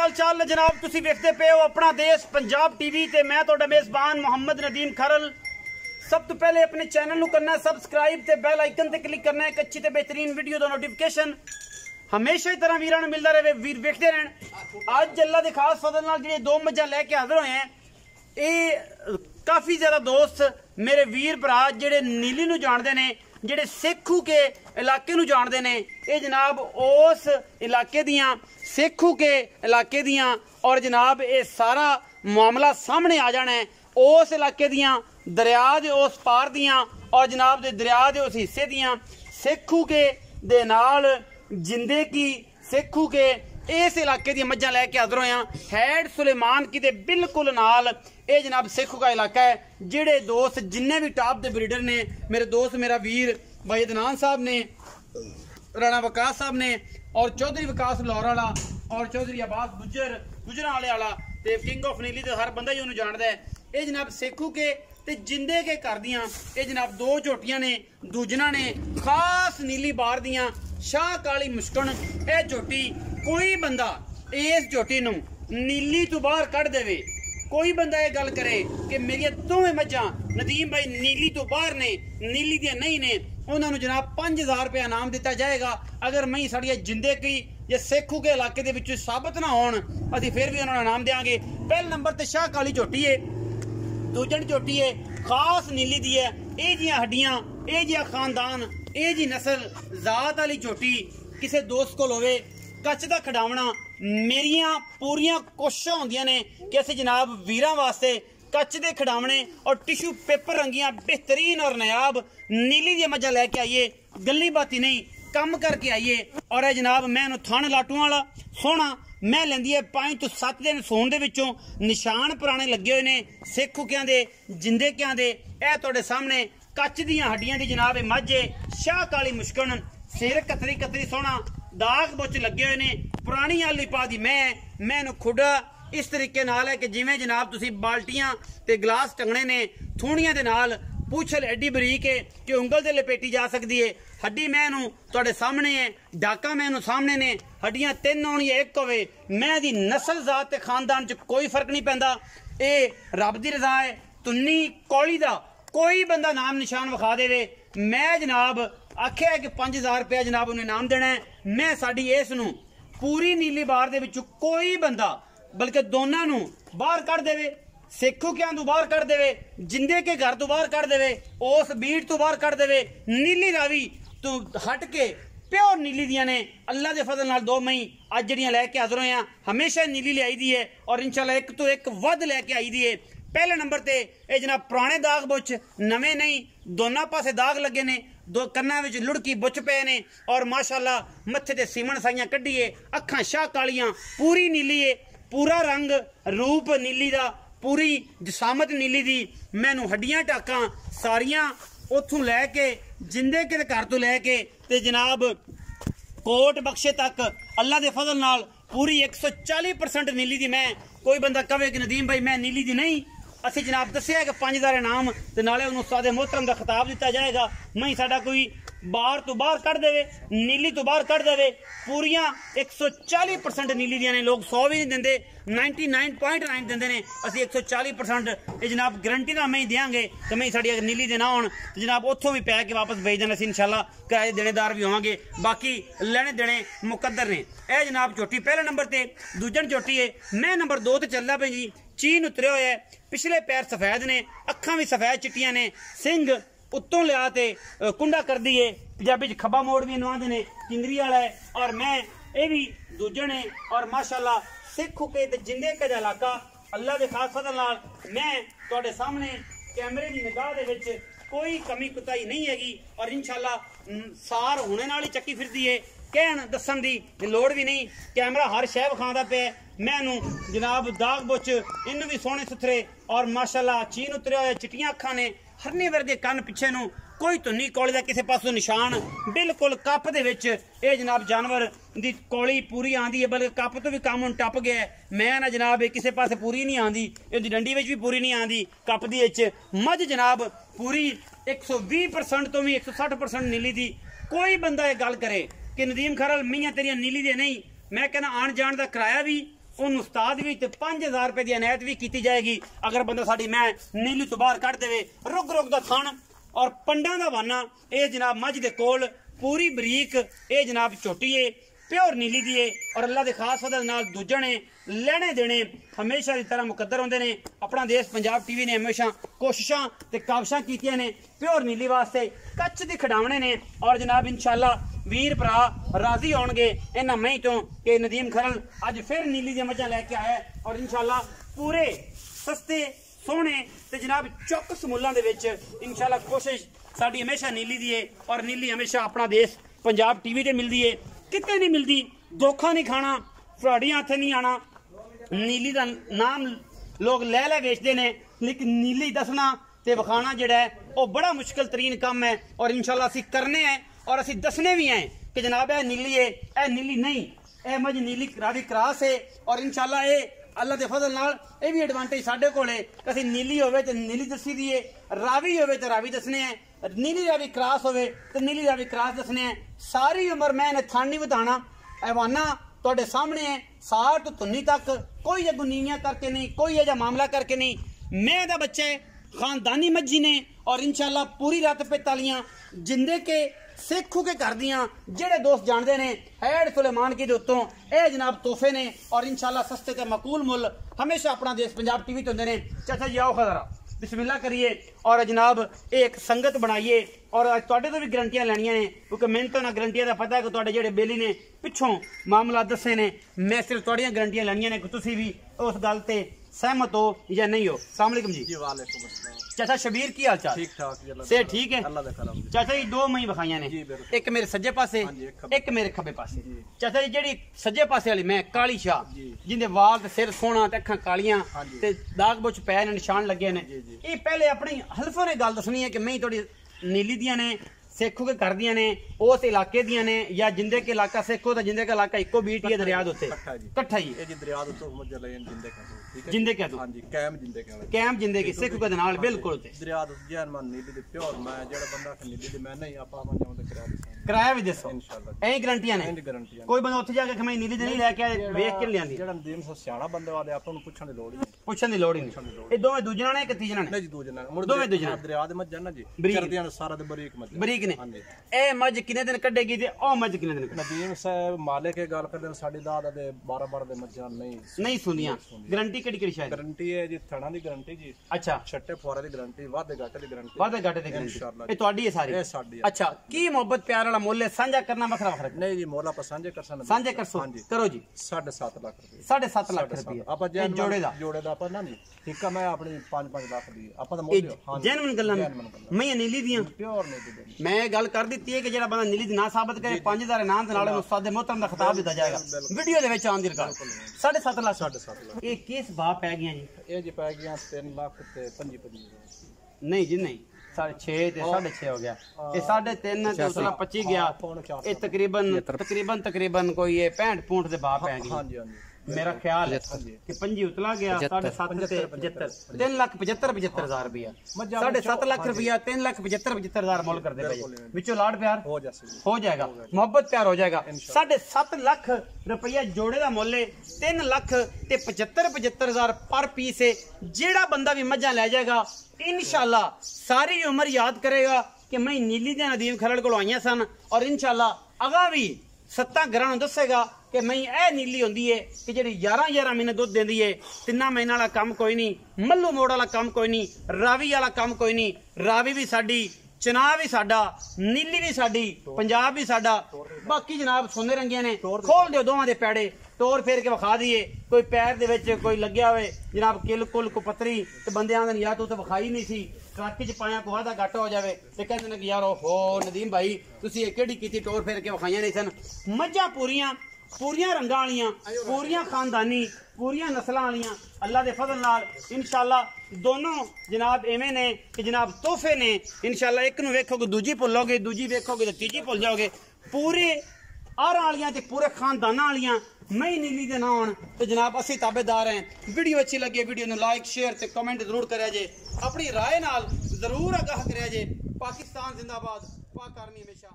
हाल चाल जनाब, तुसी वेखदे पे हो अपना देश पंजाब टीवी ते मैं तुहाडा मेज़बान मोहम्मद नदीम खरल। सब तो पहले अपने चैनल नू करना है सबसक्राइब ते बेल आइकन ते क्लिक करना है एक अच्छी ते बेहतरीन वीडियो दा नोटिफिकेशन हमेशा ही तरह वीरां नू मिलदा रहे, वीर वेखदे रहन। अज अल्लाह दे खास फजल नाल जेहड़े दो मज्जां लेके हाजिर होए हैं, ये काफ़ी ज़्यादा दोस्त मेरे वीर भरा जेहड़े नीली नू जाणदे ने, जेहड़े सेखू के इलाके नू जाणदे ने, ये जनाब उस इलाके दियां सेखू के इलाके दियां और जनाब ये सारा मामला सामने आ जाना है उस इलाके दियां दरिया दे उस पार दियां और जनाब दे दरिया दे उस हिस्से दियां सेखू के दे नाल जिंदे की सेखू के इस इलाके दी मज्जां लैके हाजिर होया। हैड सुलेमान की दे बिल्कुल नाल ये जनाब सेखू का इलाका है। जेड़े दोस्त जिन्ने भी टॉप दे ब्रीडर ने, मेरे दोस्त मेरा वीर भाई अदनान साहब ने, राणा वकास साहब ने और चौधरी विकास लाहौर वाला और चौधरी अब्बास गुजरां वाला ते किंग ऑफ नीली तो हर बंदा ही उन्होंने जानता है। ये जनाब सेखू के ते जिंदे के घर दियां ये जनाब दो झोटियां ने, दूजना ने खास नीली बार दियां शाह काली मुश्कन। ये झोटी कोई बंदा इस झोटी नू नीली तो बाहर कढ़ देवे, कोई बंदा ये गल करे कि मेरी दोवें मज्जां नदीम भाई नीली तो बाहर ने, नीली दियां नहीं ने, उन्होंने जनाब 5000 रुपया इनाम दिता जाएगा। अगर मई साड़ियां जिंदे की जे सेखू के इलाके दे विच साबित ना होण असीं फिर भी उन्होंने इनाम देंगे। पहले नंबर ते शाह काली झोटी है, दूजन झोटी है खास नीली दी है। ये जियां हड्डियां, ये जिहा खानदान, ये जी नस्ल जात वाली झोटी किसी दोस्त को होवे, कच दा खिडावना मेरियां पूरियां कोशिशां होंदियां ने कि असीं जनाब वीरां वास्ते कच दे खिडावने और टिशू पेपर रंगियां बेहतरीन और नायाब नीली दी मज्जां लैके आइए, गल्ली बाती नहीं कम करके आइए। और है जनाब मैं थान लाटूआं वाला सोहना मैं लेंदी है 5 तो 7 दिन सोन दे विचों निशान पुराने लगे हुए ने सेखूकियां दे जिंदेकियां दे। ए तुहाडे सामने कच दियां हड्डियां दी जनाब मज्झे शाह काली मुश्कन, सिर कतरी कतरी सोहना, दाग बुच लगे हुए ने, पुरानी आली पा दी मैं खुड़ा इस तरीके नाल है कि जिवें जनाब तुसी बाल्टियां ते गिलास टंगने ने, थूणियां दे नाल पूछल एडी बरीक है कि उंगल दे लपेटी जा सकती है। हड्डी मैनू तुहाडे सामने है, डाका मैनू सामने ने, हड्डियां 3 होण या 1 होवे, मैं दी नस्ल जात ते खानदान च कोई फर्क नहीं पैंदा। ये रब दी रजा है। तुन्नी कौली दा कोई बंदा नाम निशान विखा देवे, मैं जनाब आख्या है कि 5000 रुपया जनाब उन्हें इनाम देना है। मैं साडी इस नू पूरी नीली बार दे विच कोई बंदा बल्कि दोनों नू बाहर कढ़ देवे, सेखू क्या तू बाहर कढ़ देवे, जिंदे के घर तू बाहर कढ़ देवे, उस बीट तू बाहर कढ़ देवे, नीली रावी तू हट के प्योर नीली दियां ने। अल्लाह दे फजल नाल 2 मई अज जड़ियां लैके हाजिर होए हैं, हमेशा नीली ले आई दी है और इंशाल्लाह एक तो एक वध लैके आई दी है। पहले नंबर ते ये जनाब पुराने दाग बुच नवे नहीं, दोनों पासे दाग लगे ने, दो कन्ना विच लुड़की बुच पे ने और माशाल्लाह मत्थे ते सीमन साइयां कड्ढिए, अखां शाह कालियां, पूरी नीली है, पूरा रंग रूप नीली दा, पूरी जसामत नीली दी। मैनू हड्डियां टाकां सारियां उथों लैके जिंदे के घर तो लैके ते जनाब कोट बख्शे तक अल्लाह दे फजल नाल पूरी 140% नीली दी। मैं कोई बंदा कहे कि नदीम भाई मैं नीली दी नहीं, असी जनाब दसिया कि 5000 इनाम ते नाले उन्होंने उस्ताद मोहतरम का खिताब दिता जाएगा। मैं साडा कोई बाहर तो बाहर कढ़ देवे, नीली तो बाहर कढ़ देवे, पूरियां 140% नीली दियां ने। लोग 100 भी नहीं देंदे, 99.9 देंदे ने, असी 140% ये जनाब गारंटी ना मैं देंगे तो मैं साड़ी अगर नीली दे ना होण तो जनाब उत्थों भी पै के वापस भेज देना। असी इंशाल्लाह किराए देनेदार भी होवांगे, बाकी लेने देने मुकद्दर ने। ए जनाब झोटी पहले नंबर ते, दूजन झोटी है मैं नंबर 2 ते चलदा पे जी। चीन उतरे हुए है, पिछले पैर सफेद ने, अखां भी सफेद चिट्टियां ने, सिंह उत्तों लिया ते कुंडा कर दी है, पंजाबी च खब्बा मोड़ भी नवांदे ने, चिंगरी वाला है और मैं ये भी दूजन है। और माशाल्लाह सिखू के ते जिंदे के इलाका अल्लाह के खास फजल नाल मैं तुहाडे सामने कैमरे की निगाह दे विच कोई कमी कुताही नहीं हैगी और इंशाल्लाह सार होने नाल ही चक्की फिरदी है, कहण दसन दी लोड़ भी नहीं। कैमरा हर शै विखांदा पे, मैनू जनाब दाग बुच इनू भी सोहने सुथरे और माशाल्लाह चीन उतरे हुए, चिट्टियां अखां ने, हरनी वर्गे कन पिछे नू, कोई धुन्नी कौली का किसी पासों निशान, बिल्कुल कप दे विच ये जनाब जानवर दी कौली पूरी आंदी है, बल्कि कप तो भी कम हुण टप गया है। मैं ना जनाब किसी पासे पूरी नहीं आंदी, इहदी डंडी विच भी पूरी नहीं आंदी, कप दी विच मझ जनाब पूरी 120% तो भी 160% नीली दी। कोई बंदा ये गल करे कि नदीम खरल मियाँ तेरियां नीली दे नहीं, मैं कहना आन जान का किराया भी ਉਹਨੂੰ ਉਸਤਾਦ ਵੀ ਤੇ 5000 ਰੁਪਏ ਦੀ ਇਨਾਇਤ ਵੀ ਕੀਤੀ ਜਾਏਗੀ ਅਗਰ ਬੰਦਾ ਸਾਡੀ ਮੈਂ ਨੀਲੀ ਤੋਂ ਬਾਹਰ ਕੱਢ ਦੇਵੇ। ਰੁਗ ਰੁਗ ਦਾ ਥਣ ਔਰ ਪੰਡਾਂ ਦਾ ਵਾਨਾ ਇਹ ਜਨਾਬ ਮੱਝ ਦੇ ਕੋਲ पूरी बरीक ये जनाब झोटी है प्योर नीली दी है और अल्लाह के खास फजल नाल दूजण है लेने देने हमेशा की तरह मुकद्दर होंदे ने। अपना देश पंजाब टीवी ने हमेशा कोशिशां ते काविशां कीतियां ने प्योर नीली वास्ते कच्च दी खिडावणे ने और जनाब इंशाअल्लाह वीर भरा राजी होणगे इन्हां मई तो कि नदीम खरल अज फिर नीली दी मझां लैके आया और इंशाअल्लाह पूरे सस्ते सोहने ते जनाब चौकस मुल्लां दे विच इंशाअल्लाह कोशिश साडी हमेशा नीली दी है और नीली हमेशा अपना देश पंजाब टीवी ते मिलदी है किते नहीं मिलदी। धोखा नहीं खाना फराडियां हत्थे नहीं आना। नीली दा नाम लोग लै लै बेचदे ने लेकिन नीली दसना ते विखाना जेड़ा है वो बड़ा मुश्किल तरीन काम है और इंशाअल्लाह असीं करने हैं और असीं दसने भी हैं कि जनाब ए नीली है ए नीली नहीं ए मझ नीली रावी क्रास है और इंशाअल्लाह ये अल्लाह के फजल नाल ये भी एडवांटेज साडे कोल है कि असीं नीली होवे ते नीली दसी दी है रावी होवे ते रावी दसने हैं नीली रावी क्रास होवे ते नीली रावी क्रास दसने हैं। सारी उम्र मैं इन्हें थान नहीं बताना ऐवाना तुहाडे सामने है सार तो तुन्नी तक कोई ये गुनीनियां करके नहीं कोई ये मामला करके नहीं। मैं दा बच्चा है खानदानी मज्जी ने और इंशाअल्लाह पूरी रात पे तालियां जिंदे के सेखू के कर दियां जेड़े दोस्त जानते ने हैड सुलेमान की दोस्तों ए जनाब तोहफे ने और इंशाअल्लाह सस्ते ते मकूल मुल हमेशा अपना देश पंजाब टीवी तो होंदे ने। चाचा जी आओ खजरा बिस्मिल्लाह करिए और जनाब एक संगत बनाइए और तुहाडे तो भी गारंटियां लैनियां ने क्योंकि मैंने तो ना गारंटियां का पता है कि तुहाडे जेड़े बेली ने पिछों मामला दसे ने मैं सिर्फ तुहाडियां गारंटियां लैनियां ने कि तुसीं भी उस गल ते सहमत हो या नहीं हो। अस्सलाम वालेकुम जी। वालेकुम अस्सलाम। चाचा शबीर की हाल चाल? ठीक ठाक से ठीक है अल्लाह दा करम। चाचा जी दो मई विखाइयां ने एक मेरे सज्जे पासे एक मेरे खब्बे पासे। चाचा जी जेड़ी सज्जे पासे वाली मैं काली शाह जिंदे वाल ते सिर सोहना ते अखां कालियां ते दाग बुछ पै ने निशान लगे ने ये पहले अपनी हल्फों ने गल दसनी है कि मैं थोड़ी नीली दियां ने सेखो के कर दियां ने उस इलाके दियां ने या जिंदे के इलाका सेखो ते जिंदे का इलाका इको बीट है दरिया दे उत्ते इकट्ठा ही ये जी दरिया दे उत्ते मजा ले जिंदे का ठीक है जिंदे क्या तो हां जी कैम जिंदे के कैम जिंदे की सेखो के नाल बिल्कुल ते दरिया दे जैन मान नीली दे प्योर मैं जेड़ा बंदा नीली दे मैं नहीं आपा मन जाऊं ते किराया भी दसो इंशाअल्लाह ऐ गारंटियां ने कोई बंदा उत्थे जाके मैं नीली दे नहीं लेके आए वेख के लियांदी जेड़ा नदीम सो सियाणा बंदे वाले आपन नु पुछण दी लोड़ ही पुछण दी लोड़ ही नहीं। ए दोवें दूजना ने कि तीजना ने? नहीं जी दूजना ने दोवें दूजना दरिया दे मज ना जी करदियां सारा दे बरीक मज बरीक ने। ए मज किने दिन कड्डेगी ते ओ मज किने दिन? नदीम साहब मालिक के गल करदे साडी दादा दे 12 दे मजां नहीं सुनियां। गारंटी केड़ी शायद गारंटी है जी थणा दी गारंटी जी। अच्छा छट्टे फुआरे दी गारंटी वादे घाटे दी गारंटी वादे घाटे दी गारंटी ए ਤੁਹਾਡੀ है सारी? ए साडी। अच्छा की मोहब्बत प्यार वाला मोल साझा करना वखरा वखरा? नहीं जी मोला पर साझे कर सन साझे कर सो करो जी 7.5 लाख रुपए 7.5 लाख रुपए आपा जैन जोड़े दा पर ना जी ठीक है मैं अपनी 5 लाख दी आपा दा मोल हां जेन्युइन गल्लां मैं नीली दियां प्योर नहीं दी मैं गल कर दी है कि जेड़ा बंदा नीली दी ना साबित करे 5000 इनाम दे नाल उस्ताद दे मोहतरम दा खिताब दिता जाएगा वीडियो दे विच आन दी रिकॉर्ड 7.5 लाख 7.5 लाख ये केस भाव पै गया जी? ये जी पै गया 3 लाख ते 25 नहीं जी नहीं 6.5 ते 6.5 हो गया ये 3.5 ते उसला 25 गया ये तकरीबन कोई ये 65 पूंठ दे भाव पै गया। हां जी हां जी मेरा ख्याल है कि 25 उतला गया 7.5 ते 75 3,75,000 रुपया 7.5 लाख रुपया 3,75,000 मोल कर दे भाई विचों लाड प्यार हो जाएगा मोहब्बत प्यार हो जाएगा। 7.5 लाख रुपया जोड़े दा मोल है 3 लाख ते 75,000 पर पीस है। जेड़ा बंदा भी मझां ले जाएगा इंशाअल्लाह सारी उम्र याद करेगा कि मैं नीली दे नदीम खरड़ कोल आईयां सन और इंशाअल्लाह अगा भी 7 घरां दसेगा कि मैं ए नीली होंदी है कि जेड़ी 11 महीने दुध देंदी है 3 महीने वाला काम कोई नहीं मल्लू मोड़ वाला काम कोई नहीं रावी वाला काम कोई नहीं रावी भी साडी चना भी साडा नीली भी साडी पंजाब भी साडा बाकी जनाब सोने रंगियां ने खोल दिओ दोवां दे पैड़े तोड़ फेर के विखा दिए कोई पैर दे विच कोई लग्या होवे जनाब किल कुल को पतरी ते बंदे आंदे या तू तो विखाई नहीं सी ट्रक च पाया को आधा घट हो जावे ते कहंदे ने कि यार ओहो नदीम भाई तुसी ये केड़ी कीती टोर फेर के विखाइयां नहीं सन। मज्जां पूरियां रंगां वालियां पूरियां खानदानी पूरियां नस्लां वालियां अल्लाह दे फजल नाल इंशाअल्लाह दोनों जनाब एवें ने कि जनाब तोहफे ने इंशाअल्लाह एक नूं वेखोगे दूजी भुल्लोगे दूजी वेखोगे ते तीजी भुल जाओगे पूरे आरां वालियां ते पूरे खानदानां वालियां मैं नीली दे ना होण ते जनाब असीं ताबेदार हैं। वीडियो अच्छी लगे वीडियो नूं लाइक शेयर ते कमेंट जरूर करिया जे अपनी राय नाल जरूर आगाह करिया जे। पाकिस्तान जिंदाबाद पाक आर्मी हमेशा